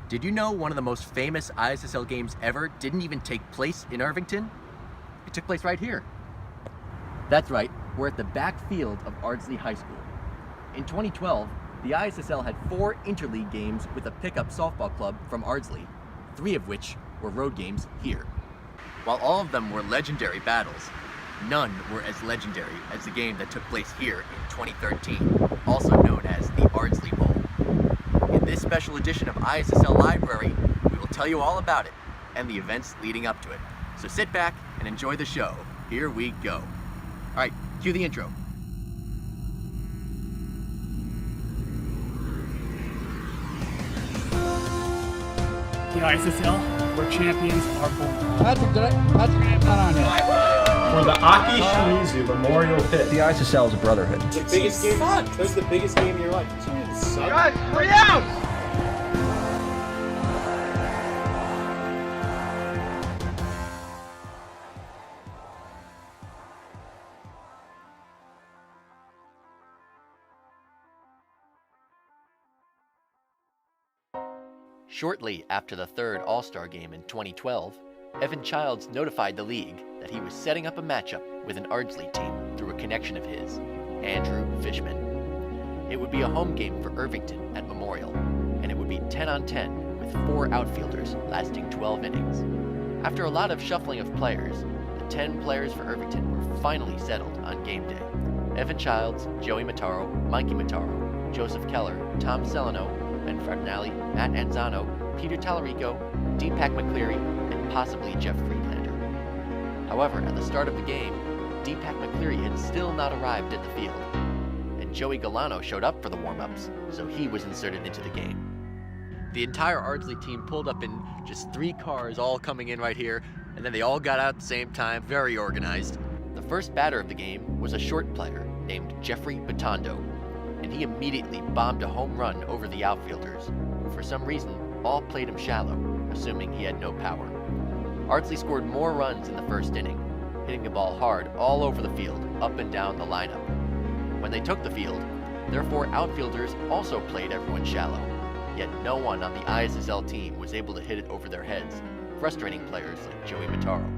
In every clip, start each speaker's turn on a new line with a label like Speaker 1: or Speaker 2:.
Speaker 1: Did you know one of the most famous ISSL games ever didn't even take place in Irvington? It took place right here. That's right, we're at the back field of Ardsley High School. In 2012, the ISSL had 4 interleague games with a pickup softball club from Ardsley, 3 of which were road games here. While all of them were legendary battles, none were as legendary as the game that took place here in 2013, also known as the Ardsley Bowl. In this special edition of ISSL Library, we will tell you all about it and the events leading up to it. So sit back and enjoy the show. Here we go. All right, cue the intro.
Speaker 2: The ISSL, where champions are born.
Speaker 3: Patrick, not on here.
Speaker 4: For the Aki Shimizu Memorial Pit.
Speaker 3: The ISSL is a brotherhood.
Speaker 4: The biggest game. That was the biggest game of your life.
Speaker 3: Guys, hurry out!
Speaker 1: Shortly after the third All-Star game in 2012, Evan Childs notified the league that he was setting up a matchup with an Ardsley team through a connection of his, Andrew Fishman. It would be a home game for Irvington at Memorial, and it would be 10-on-10 with 4 outfielders lasting 12 innings. After a lot of shuffling of players, the 10 players for Irvington were finally settled on game day. Evan Childs, Joey Mataro, Mikey Mataro, Joseph Keller, Tom Celano, Ben Fraternali, Matt Anzano, Peter Tallarico, Deepak McCleary, and possibly Jeff Friedlander. However, at the start of the game, Deepak McCleary had still not arrived at the field, and Joey Galano showed up for the warm-ups, so he was inserted into the game. The entire Ardsley team pulled up in just 3 cars, all coming in right here, and then they all got out at the same time, very organized. The first batter of the game was a short player named Jeffrey Batondo, and he immediately bombed a home run over the outfielders, who for some reason all played him shallow, assuming he had no power. Ardsley scored more runs in the first inning, hitting the ball hard all over the field, up and down the lineup. When they took the field, their 4 outfielders also played everyone shallow, yet no one on the ISSL team was able to hit it over their heads, frustrating players like Joey Mataro.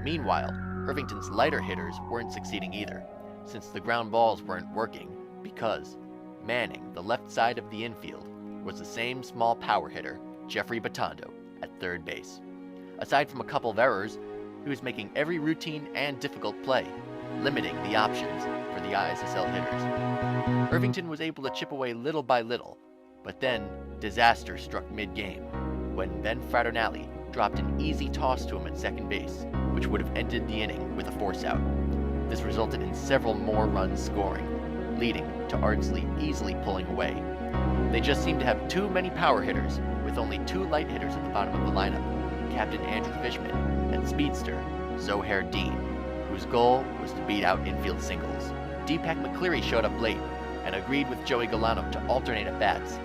Speaker 1: Meanwhile, Irvington's lighter hitters weren't succeeding either, since the ground balls weren't working, because manning the left side of the infield was the same small power hitter, Jeffrey Batondo, at third base. Aside from a couple of errors, he was making every routine and difficult play, limiting the options for the ISSL hitters. Irvington was able to chip away little by little, but then disaster struck mid-game when Ben Fraternali dropped an easy toss to him at second base, which would have ended the inning with a force out. This resulted in several more runs scoring, leading to Ardsley easily pulling away. They just seemed to have too many power hitters, with only 2 light hitters at the bottom of the lineup, Captain Andrew Fishman and speedster Zohair Dean, whose goal was to beat out infield singles. Deepak McCleary showed up late and agreed with Joey Galano to alternate at bats,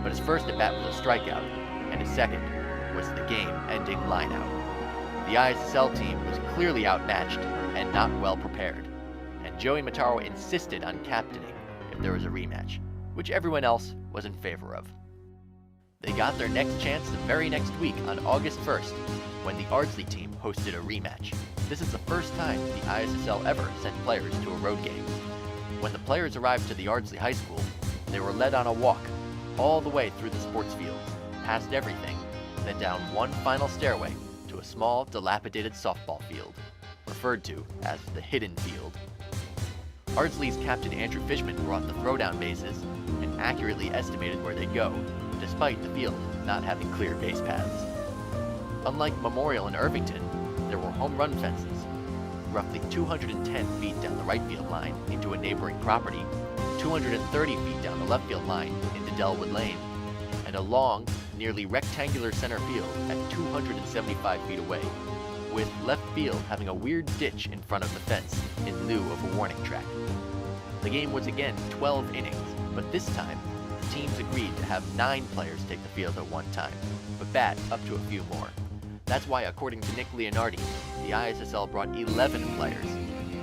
Speaker 1: but his first at bat was a strikeout, and his second was the game-ending lineout. The ISSL team was clearly outmatched and not well prepared, and Joey Mataro insisted on captaining if there was a rematch, which everyone else was in favor of. They got their next chance the very next week on August 1st, when the Ardsley team hosted a rematch. This is the first time the ISSL ever sent players to a road game. When the players arrived to the Ardsley High School, they were led on a walk all the way through the sports fields, past everything, then down one final stairway to a small, dilapidated softball field, referred to as the Hidden Field. Ardsley's captain Andrew Fishman brought the throwdown bases and accurately estimated where they'd go, despite the field not having clear base paths. Unlike Memorial and Irvington, there were home run fences, roughly 210 feet down the right field line into a neighboring property, 230 feet down the left field line into Delwood Lane, and a long, nearly rectangular center field at 275 feet away, with left field having a weird ditch in front of the fence in lieu of a warning track. The game was again 12 innings, but this time, the teams agreed to have 9 players take the field at one time, but bat up to a few more. That's why, according to Nick Leonardi, the ISSL brought 11 players.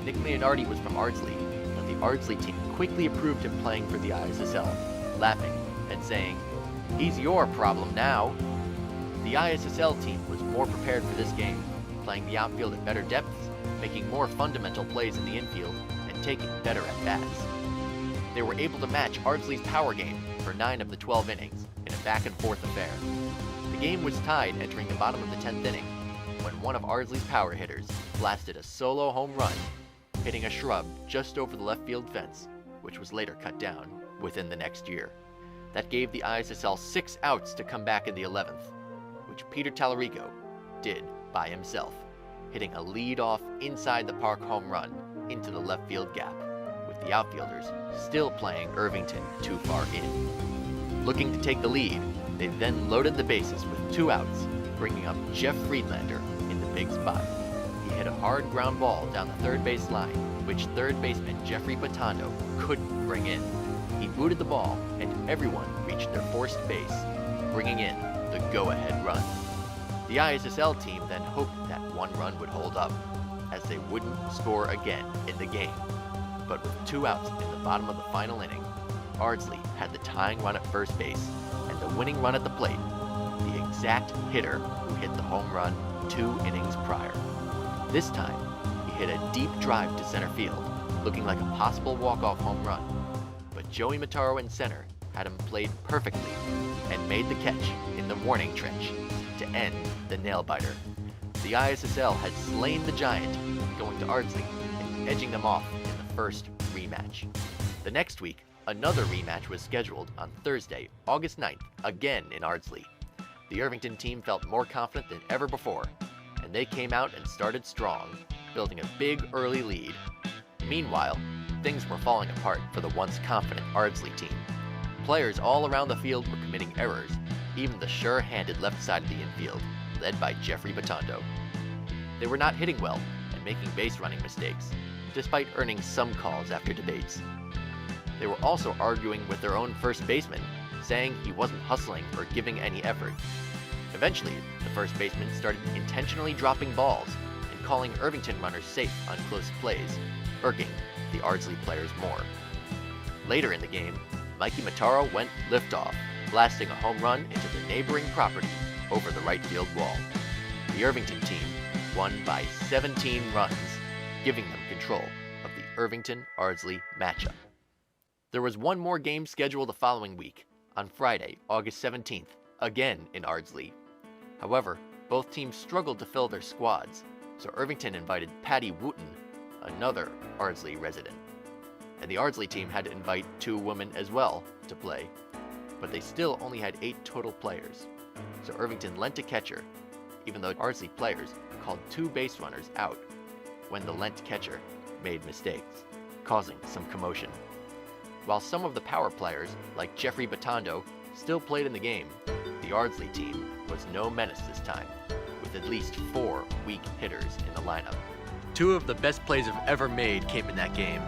Speaker 1: Nick Leonardi was from Ardsley, but the Ardsley team quickly approved him playing for the ISSL, laughing and saying, He's your problem now. The ISSL team was more prepared for this game, playing the outfield at better depths, making more fundamental plays in the infield, and taking better at-bats. They were able to match Ardsley's power game for 9 of the 12 innings in a back-and-forth affair. The game was tied entering the bottom of the 10th inning when one of Ardsley's power hitters blasted a solo home run, hitting a shrub just over the left field fence, which was later cut down within the next year. That gave the ISSL 6 outs to come back in the 11th, which Peter Tallarico did by himself, hitting a lead-off inside the park home run into the left field gap, with the outfielders still playing Irvington too far in. Looking to take the lead, they then loaded the bases with 2 outs, bringing up Jeff Friedlander in the big spot. He hit a hard ground ball down the third base line, which third baseman Jeffrey Batondo couldn't bring in. He booted the ball, and everyone reached their forced base, bringing in the go-ahead run. The ISSL team then hoped that 1 run would hold up, as they wouldn't score again in the game. But with 2 outs in the bottom of the final inning, Ardsley had the tying run at first base and the winning run at the plate, the exact hitter who hit the home run 2 innings prior. This time, he hit a deep drive to center field, looking like a possible walk-off home run. But Joey Mataro in center had him played perfectly and made the catch in the warning trench to end the nail-biter. The ISSL had slain the Giant, going to Ardsley and edging them off in the first rematch. The next week, another rematch was scheduled on Thursday, August 9th, again in Ardsley. The Irvington team felt more confident than ever before, and they came out and started strong, building a big early lead. Meanwhile, things were falling apart for the once confident Ardsley team. Players all around the field were committing errors, even the sure-handed left side of the infield, led by Jeffrey Batondo. They were not hitting well and making base-running mistakes, despite earning some calls after debates. They were also arguing with their own first baseman, saying he wasn't hustling or giving any effort. Eventually, the first baseman started intentionally dropping balls and calling Irvington runners safe on close plays, irking the Ardsley players more. Later in the game, Mikey Mataro went liftoff, blasting a home run into the neighboring property over the right field wall. The Irvington team won by 17 runs, giving them control of the Irvington-Ardsley matchup. There was one more game scheduled the following week, on Friday, August 17th, again in Ardsley. However, both teams struggled to fill their squads, so Irvington invited Patty Wooten, another Ardsley resident. And the Ardsley team had to invite 2 women as well to play, but they still only had 8 total players. So Irvington lent a catcher, even though Ardsley players called 2 base runners out when the lent catcher made mistakes, causing some commotion. While some of the power players, like Jeffrey Batondo, still played in the game, the Ardsley team was no menace this time, with at least 4 weak hitters in the lineup. 2 of the best plays I've ever made came in that game.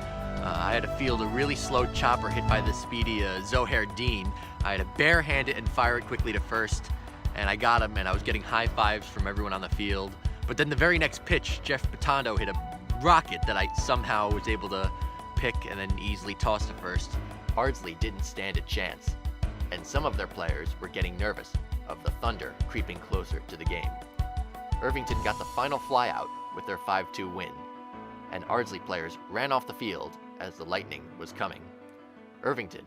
Speaker 1: I had to field a really slow chopper hit by the speedy Zohair Dean. I had to barehand it and fire it quickly to first, and I got him, and I was getting high fives from everyone on the field. But then the very next pitch, Jeff Batondo hit a rocket that I somehow was able to pick and then easily toss to first. Ardsley didn't stand a chance, and some of their players were getting nervous of the Thunder creeping closer to the game. Irvington got the final flyout with their 5-2 win, and Ardsley players ran off the field as the Lightning was coming. Irvington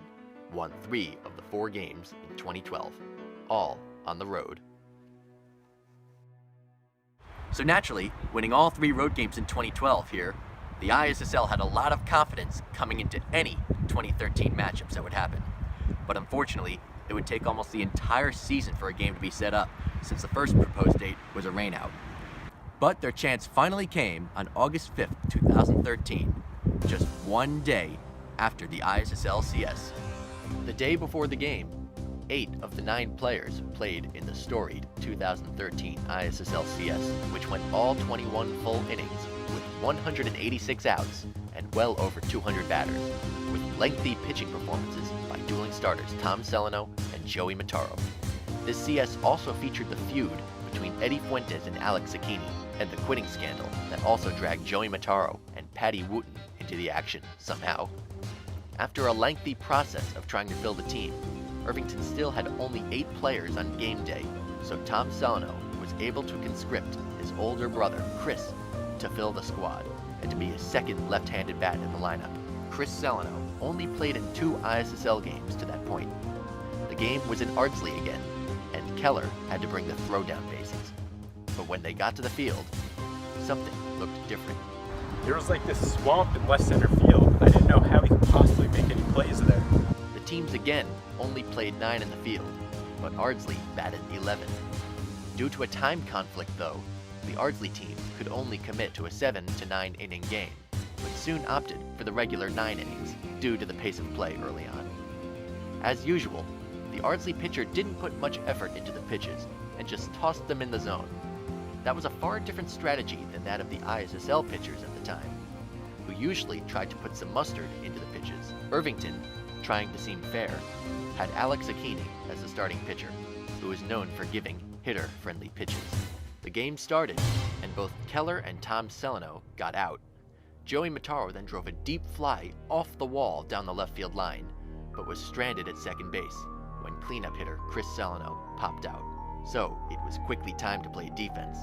Speaker 1: won 3 of the 4 games in 2012, all on the road. So naturally, winning all 3 road games in 2012 here, the ISSL had a lot of confidence coming into any 2013 matchups that would happen. But unfortunately, it would take almost the entire season for a game to be set up, since the first proposed date was a rainout. But their chance finally came on August 5th, 2013, just 1 day after the ISSL CS. The day before the game, 8 of the 9 players played in the storied 2013 ISSL CS, which went all 21 full innings with 186 outs and well over 200 batters, with lengthy pitching performances by dueling starters Tom Celino and Joey Mataro. This CS also featured the feud between Eddie Fuentes and Alex Zucchini, and the quitting scandal that also dragged Joey Mataro and Patty Wooten into the action somehow. After a lengthy process of trying to fill the team, Irvington still had only 8 players on game day, so Tom Celano was able to conscript his older brother, Chris, to fill the squad and to be his second left-handed bat in the lineup. Chris Celano only played in 2 ISSL games to that point. The game was in Ardsley again, and Keller had to bring the throwdown bases. But when they got to the field, something looked different.
Speaker 4: There was like this swamp in left center field. I didn't know how he could possibly make any plays there.
Speaker 1: The teams again only played 9 in the field, but Ardsley batted 11. Due to a time conflict though, the Ardsley team could only commit to a 7 to 9 inning game, but soon opted for the regular 9 innings due to the pace of play early on. As usual, the Ardsley pitcher didn't put much effort into the pitches and just tossed them in the zone. That was a far different strategy than that of the ISSL pitchers at the time, who usually tried to put some mustard into the pitches. Irvington, trying to seem fair, had Alex Akini as the starting pitcher, who is known for giving hitter-friendly pitches. The game started, and both Keller and Tom Celano got out. Joey Mataro then drove a deep fly off the wall down the left field line, but was stranded at second base when cleanup hitter Chris Celano popped out. So it was quickly time to play defense,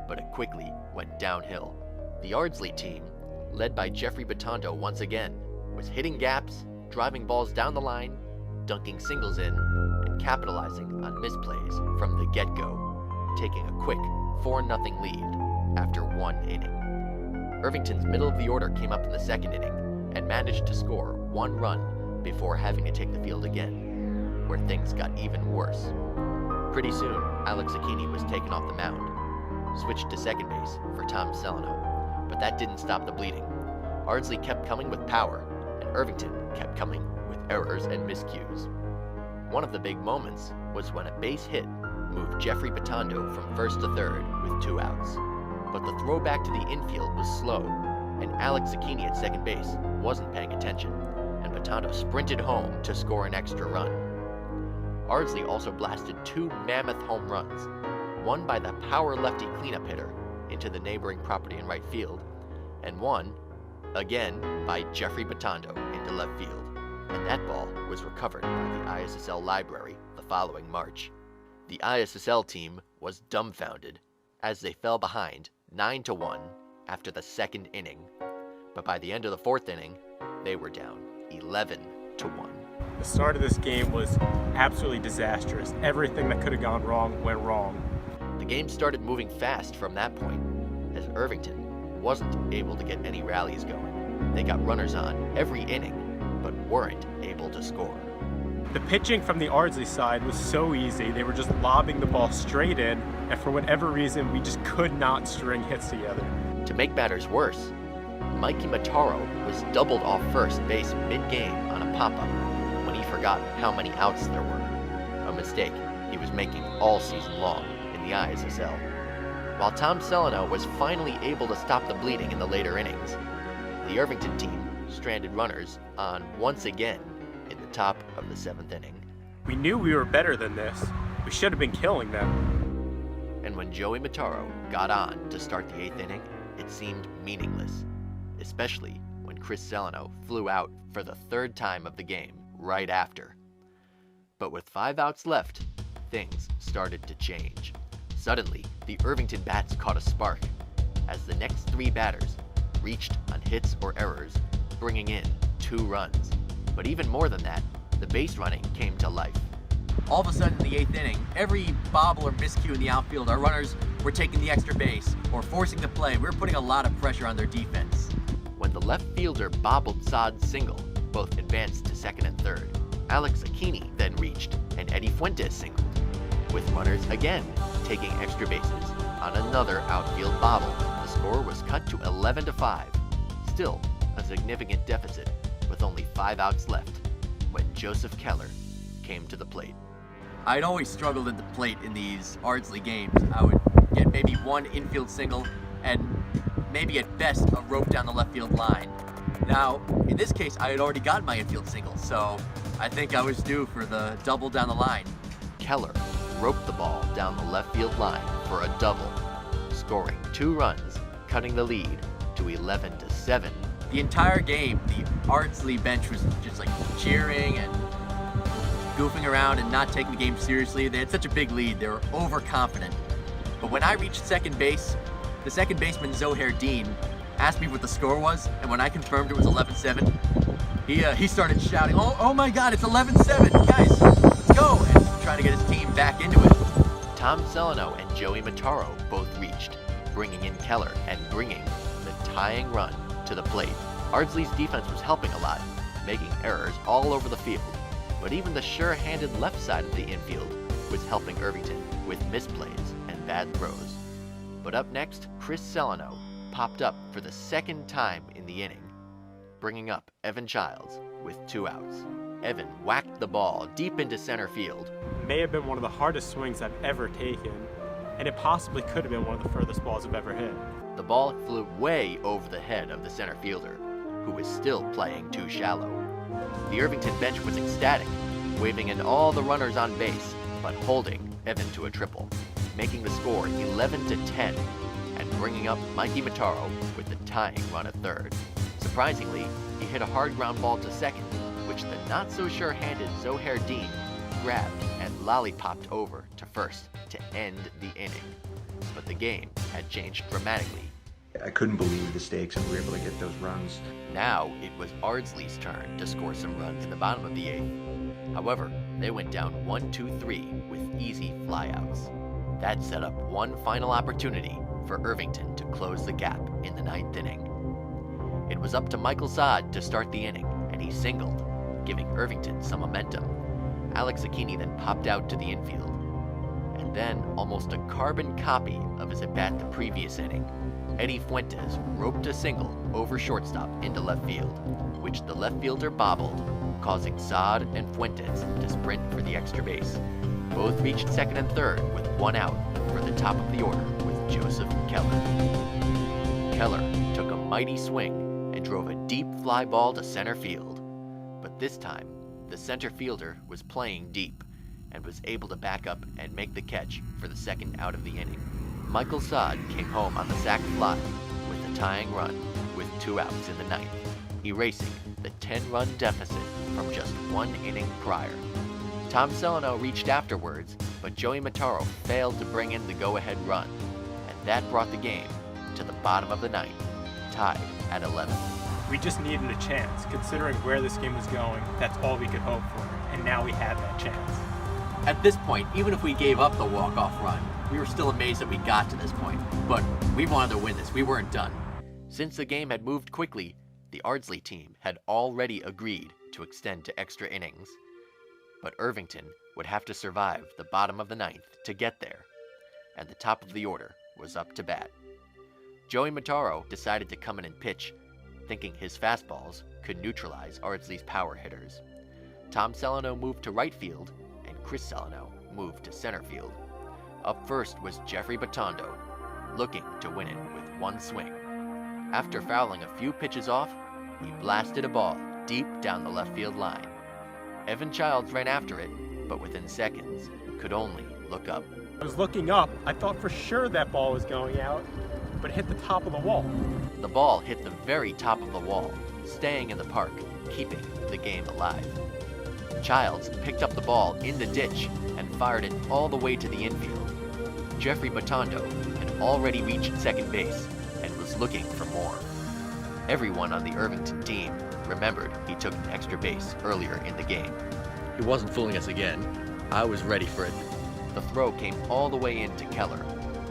Speaker 1: but it quickly went downhill. The Ardsley team, led by Jeffrey Batondo once again, was hitting gaps, driving balls down the line, dunking singles in, and capitalizing on misplays from the get-go, taking a quick 4-0 lead after 1 inning. Irvington's middle of the order came up in the second inning and managed to score 1 run before having to take the field again, where things got even worse. Pretty soon, Alex Akini was taken off the mound, switched to second base for Tom Celano, but that didn't stop the bleeding. Ardsley kept coming with power, and Irvington kept coming with errors and miscues. One of the big moments was when a base hit moved Jeffrey Batondo from first to third with 2 outs. But the throw back to the infield was slow, and Alex Akini at second base wasn't paying attention, and Batondo sprinted home to score an extra run. Ardsley also blasted 2 mammoth home runs, one by the power lefty cleanup hitter into the neighboring property in right field, and one, again, by Jeffrey Batondo into left field, and that ball was recovered by the ISSL library the following March. The ISSL team was dumbfounded as they fell behind 9-1 after the second inning, but by the end of the fourth inning, they were down 11-1.
Speaker 4: The start of this game was absolutely disastrous. Everything that could have gone wrong went wrong.
Speaker 1: The game started moving fast from that point, as Irvington wasn't able to get any rallies going. They got runners on every inning, but weren't able to score.
Speaker 4: The pitching from the Ardsley side was so easy. They were just lobbing the ball straight in, and for whatever reason, we just could not string hits together.
Speaker 1: To make matters worse, Mikey Mataro was doubled off first base mid-game on a pop-up when he forgot how many outs there were, a mistake he was making all season long in the ISSL. While Tom Celano was finally able to stop the bleeding in the later innings, the Irvington team stranded runners on once again in the top of the 7th inning.
Speaker 4: We knew we were better than this. We should have been killing them.
Speaker 1: And when Joey Mataro got on to start the 8th inning, it seemed meaningless, especially when Chris Celano flew out for the 3rd time of the game right after. But with 5 outs left, things started to change. Suddenly, the Irvington bats caught a spark as the next 3 batters reached on hits or errors, bringing in 2 runs. But even more than that, the base running came to life.
Speaker 5: All of a sudden in the 8th inning, every bobble or miscue in the outfield, our runners were taking the extra base or forcing the play. We were putting a lot of pressure on their defense.
Speaker 1: When the left fielder bobbled Saad's single, both advanced to second and third. Alex Akini then reached, and Eddie Fuentes singled, with runners again taking extra bases. On another outfield bobble, the score was cut to 11-5, still a significant deficit with only 5 outs left when Joseph Keller came to the plate.
Speaker 5: I'd always struggled at the plate in these Ardsley games. I would get maybe 1 infield single and maybe at best a rope down the left field line. Now, in this case, I had already gotten my infield single, so I think I was due for the double down the line.
Speaker 1: Keller roped the ball down the left field line for a double, scoring 2 runs, cutting the lead to 11-7.
Speaker 5: The entire game, the Ardsley bench was just like cheering and goofing around and not taking the game seriously. They had such a big lead. They were overconfident. But when I reached second base, the second baseman, Zohair Dean, asked me what the score was, and when I confirmed it was 11-7, he started shouting, oh my God, it's 11-7, guys, let's go, and trying to get his team back into it.
Speaker 1: Tom Celano and Joey Mataro both reached, bringing in Keller and bringing the tying run to the plate. Ardsley's defense was helping a lot, making errors all over the field, but even the sure-handed left side of the infield was helping Irvington with misplays and bad throws. But up next, Chris Celano popped up for the second time in the inning, bringing up Evan Childs with 2 outs. Evan whacked the ball deep into center field.
Speaker 4: May have been one of the hardest swings I've ever taken, and it possibly could have been one of the furthest balls I've ever hit.
Speaker 1: The ball flew way over the head of the center fielder, who was still playing too shallow. The Irvington bench was ecstatic, waving in all the runners on base, but holding Evan to a triple, making the score 11-10, and bringing up Mikey Mataro with the tying run at third. Surprisingly, he hit a hard ground ball to second, which the not-so-sure-handed Zohair Dean grabbed and lollipopped over to first to end the inning. But the game had changed dramatically.
Speaker 3: I couldn't believe the stakes and we were able to get those runs.
Speaker 1: Now it was Ardsley's turn to score some runs in the bottom of the 8th. However, they went down 1-2-3 with easy flyouts. That set up one final opportunity for Irvington to close the gap in the 9th inning. It was up to Michael Saad to start the inning, and he singled, giving Irvington some momentum. Alex Zucchini then popped out to the infield. And then, almost a carbon copy of his at-bat the previous inning, Eddie Fuentes roped a single over shortstop into left field, which the left fielder bobbled, causing Saad and Fuentes to sprint for the extra base. Both reached second and third with 1 out for the top of the order with Joseph Keller. Keller took a mighty swing and drove a deep fly ball to center field. But this time, the center fielder was playing deep and was able to back up and make the catch for the second out of the inning. Michael Saad came home on the sac fly with a tying run with 2 outs in the 9th, erasing the 10-run deficit from just 1 inning prior. Tom Celano reached afterwards, but Joey Mataro failed to bring in the go-ahead run, and that brought the game to the bottom of the 9th, tied at 11.
Speaker 4: We just needed a chance. Considering where this game was going, that's all we could hope for, and now we had that chance.
Speaker 5: At this point, even if we gave up the walk-off run, we were still amazed that we got to this point. But we wanted to win this. We weren't done.
Speaker 1: Since the game had moved quickly, the Ardsley team had already agreed to extend to extra innings. But Irvington would have to survive the bottom of the 9th to get there, and the top of the order was up to bat. Joey Mataro decided to come in and pitch, thinking his fastballs could neutralize Ardsley's power hitters. Tom Celano moved to right field, and Chris Celano moved to center field. Up first was Jeffrey Batondo, looking to win it with 1 swing. After fouling a few pitches off, he blasted a ball deep down the left field line. Evan Childs ran after it, but within seconds, could only look up.
Speaker 4: I was looking up. I thought for sure that ball was going out, but it hit the top of the wall.
Speaker 1: The ball hit the very top of the wall, staying in the park, keeping the game alive. Childs picked up the ball in the ditch and fired it all the way to the infield. Jeffrey Batondo had already reached second base and was looking for more. Everyone on the Irvington team remembered he took an extra base earlier in the game. He wasn't fooling us again. I was ready for it. The throw came all the way in to Keller,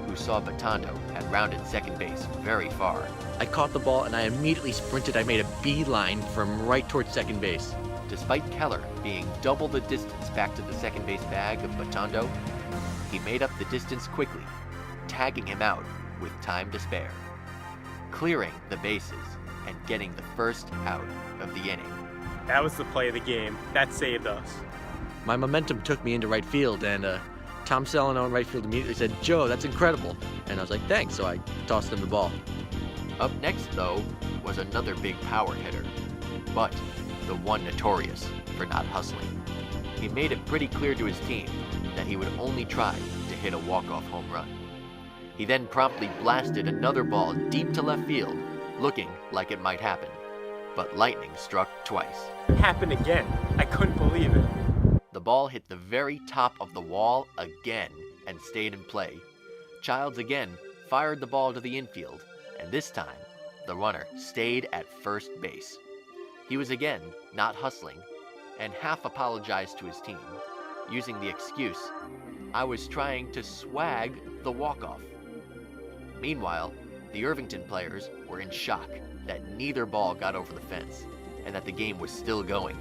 Speaker 1: who saw Batondo had rounded second base very far. I caught the ball and I immediately sprinted. I made a beeline from right towards second base. Despite Keller being double the distance back to the second base bag of Batondo, he made up the distance quickly, tagging him out with time to spare, clearing the bases and getting the first out of the inning.
Speaker 4: That was the play of the game. That saved us.
Speaker 1: My momentum took me into right field, and Tom Celano in right field immediately said, "Joe, that's incredible." And I was like, "Thanks," so I tossed him the ball. Up next, though, was another big power hitter, but the one notorious for not hustling. He made it pretty clear to his team that he would only try to hit a walk-off home run. He then promptly blasted another ball deep to left field, looking like it might happen, but lightning struck twice.
Speaker 4: It happened again. I couldn't believe it.
Speaker 1: The ball hit the very top of the wall again and stayed in play. Childs again fired the ball to the infield, and this time, the runner stayed at first base. He was again not hustling, and half apologized to his team, using the excuse, "I was trying to swag the walk-off." Meanwhile, the Irvington players were in shock that neither ball got over the fence, and that the game was still going.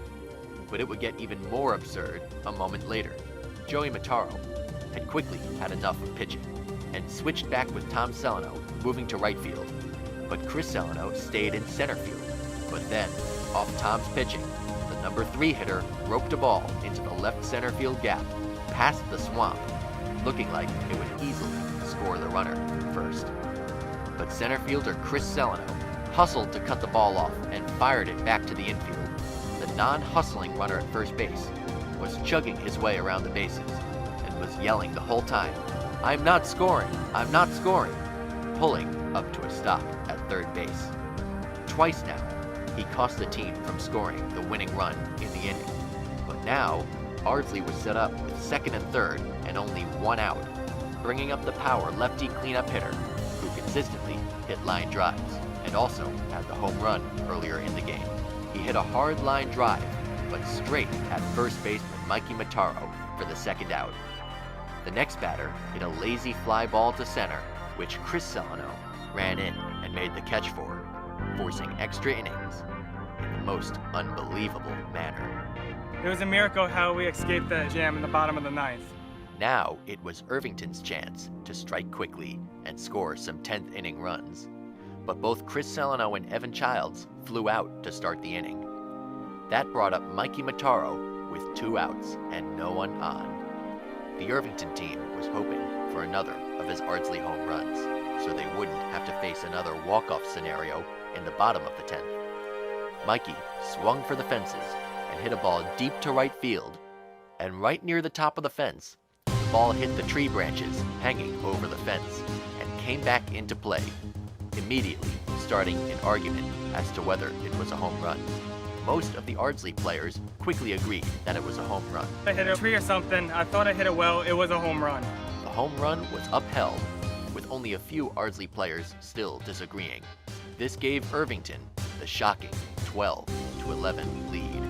Speaker 1: But it would get even more absurd a moment later. Joey Mataro had quickly had enough of pitching, and switched back with Tom Celano moving to right field. But Chris Celano stayed in center field. But then, off Tom's pitching, the number 3 hitter roped a ball into the left center field gap, past the swamp, looking like it would easily score the runner first. But center fielder Chris Celano hustled to cut the ball off and fired it back to the infield. The non-hustling runner at first base was chugging his way around the bases and was yelling the whole time, "I'm not scoring, I'm not scoring," pulling up to a stop at third base. Twice now, he cost the team from scoring the winning run in the inning. But now, Ardsley was set up with second and third and only 1 out, bringing up the power lefty cleanup hitter who consistently hit line drives and also had the home run earlier in the game. He hit a hard line drive, but straight at first baseman Mikey Mataro for the second out. The next batter hit a lazy fly ball to center, which Chris Celano ran in and made the catch for, forcing extra innings in the most unbelievable manner.
Speaker 2: It was a miracle how we escaped that jam in the bottom of the ninth.
Speaker 1: Now it was Irvington's chance to strike quickly and score some 10th inning runs. But both Chris Celano and Evan Childs flew out to start the inning. That brought up Mikey Mataro with 2 outs and no one on. The Irvington team was hoping for another of his Ardsley home runs, so they wouldn't have to face another walk-off scenario in the bottom of the 10th. Mikey swung for the fences and hit a ball deep to right field, and right near the top of the fence, the ball hit the tree branches hanging over the fence and came back into play, immediately starting an argument as to whether it was a home run. Most of the Ardsley players quickly agreed that it was a home run.
Speaker 2: I hit a tree or something. I thought I hit it well. It was a home run.
Speaker 1: The home run was upheld, with only a few Ardsley players still disagreeing. This gave Irvington the shocking 12-11 lead.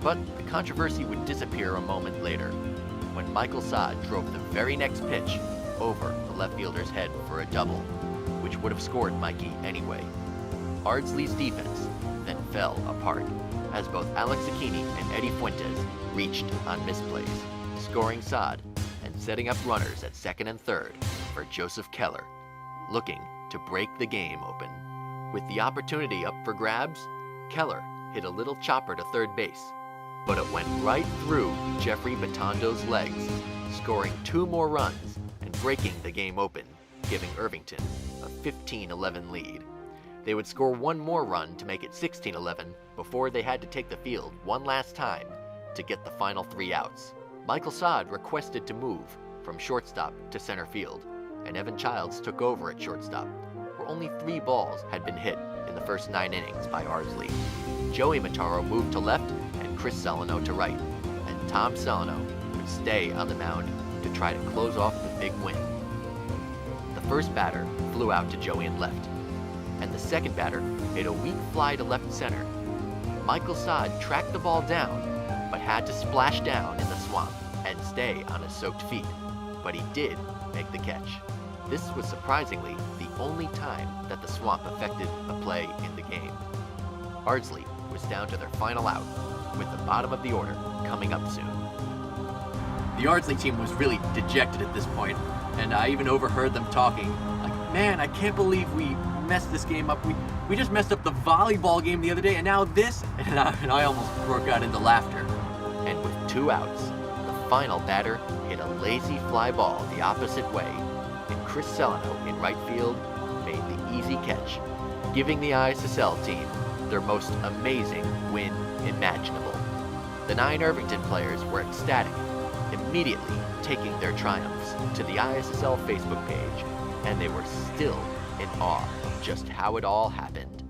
Speaker 1: But the controversy would disappear a moment later, when Michael Sod drove the very next pitch over the left fielder's head for a double, which would have scored Mikey anyway. Ardsley's defense then fell apart, as both Alex Zucchini and Eddie Fuentes reached on misplays, scoring Sod and setting up runners at second and third for Joseph Keller, looking to break the game open. With the opportunity up for grabs, Keller hit a little chopper to third base, but it went right through Jeffrey Batondo's legs, scoring 2 more runs and breaking the game open, giving Irvington a 15-11 lead. They would score 1 more run to make it 16-11 before they had to take the field one last time to get the final 3 outs. Michael Sod requested to move from shortstop to center field, and Evan Childs took over at shortstop, where only 3 balls had been hit in the first 9 innings by Ardsley. Joey Mataro moved to left and Chris Celano to right, and Tom Celano would stay on the mound to try to close off the big win. The first batter flew out to Joey in left, and the second batter hit a weak fly to left center. Michael Sod tracked the ball down, but had to splash down in the swamp and stay on his soaked feet, but he did make the catch. This was surprisingly the only time that the swamp affected a play in the game. Ardsley was down to their final out, with the bottom of the order coming up soon.
Speaker 5: The Ardsley team was really dejected at this point, and I even overheard them talking, like, "Man, I can't believe we messed this game up. We just messed up the volleyball game the other day, and now this," and I almost broke out into laughter.
Speaker 1: And with 2 outs, the final batter hit a lazy fly ball the opposite way, and Chris Celano in right field made the easy catch, giving the ISSL team their most amazing win imaginable. The 9 Irvington players were ecstatic, immediately taking their triumphs to the ISSL Facebook page, and they were still in awe of just how it all happened.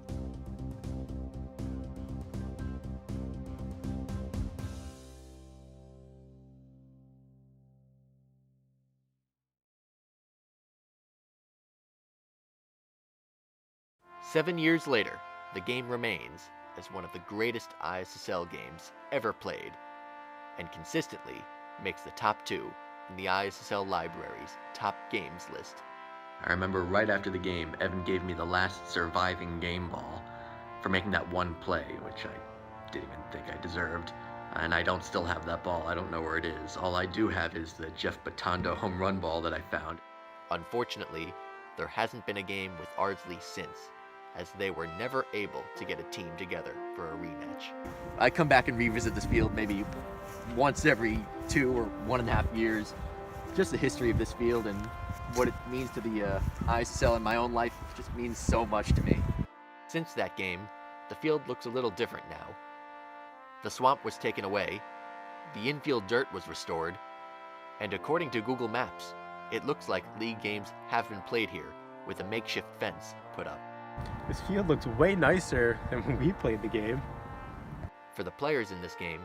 Speaker 1: 7 years later, the game remains as one of the greatest ISSL games ever played, and consistently makes the top 2 in the ISSL library's top games list. I remember right after the game, Evan gave me the last surviving game ball for making that one play, which I didn't even think I deserved. And I don't still have that ball. I don't know where it is. All I do have is the Jeff Batondo home run ball that I found. Unfortunately, there hasn't been a game with Ardsley since, as they were never able to get a team together for a rematch. I come back and revisit this field maybe once every 2 or 1.5 years. Just the history of this field and what it means to the ISSL in my own life just means so much to me. Since that game, the field looks a little different now. The swamp was taken away, the infield dirt was restored, and according to Google Maps, it looks like league games have been played here with a makeshift fence put up.
Speaker 4: This field looks way nicer than when we played the game.
Speaker 1: For the players in this game,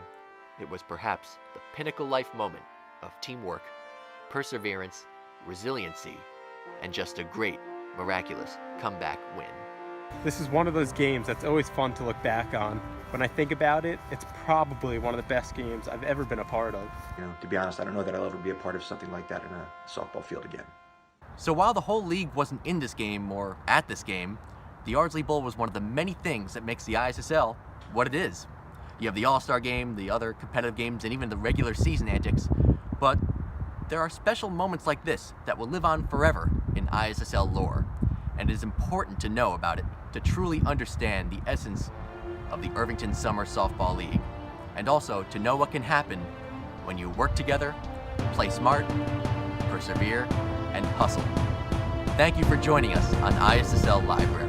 Speaker 1: it was perhaps the pinnacle life moment of teamwork, perseverance, resiliency, and just a great, miraculous comeback win.
Speaker 4: This is one of those games that's always fun to look back on. When I think about it, it's probably one of the best games I've ever been a part of.
Speaker 3: You know, to be honest, I don't know that I'll ever be a part of something like that in a softball field again.
Speaker 5: So while the whole league wasn't in this game or at this game, the Ardsley Bowl was one of the many things that makes the ISSL what it is. You have the All-Star game, the other competitive games, and even the regular season antics, but there are special moments like this that will live on forever in ISSL lore, and it is important to know about it to truly understand the essence of the Irvington Summer Softball League, and also to know what can happen when you work together, play smart, persevere, and hustle. Thank you for joining us on ISSL Library.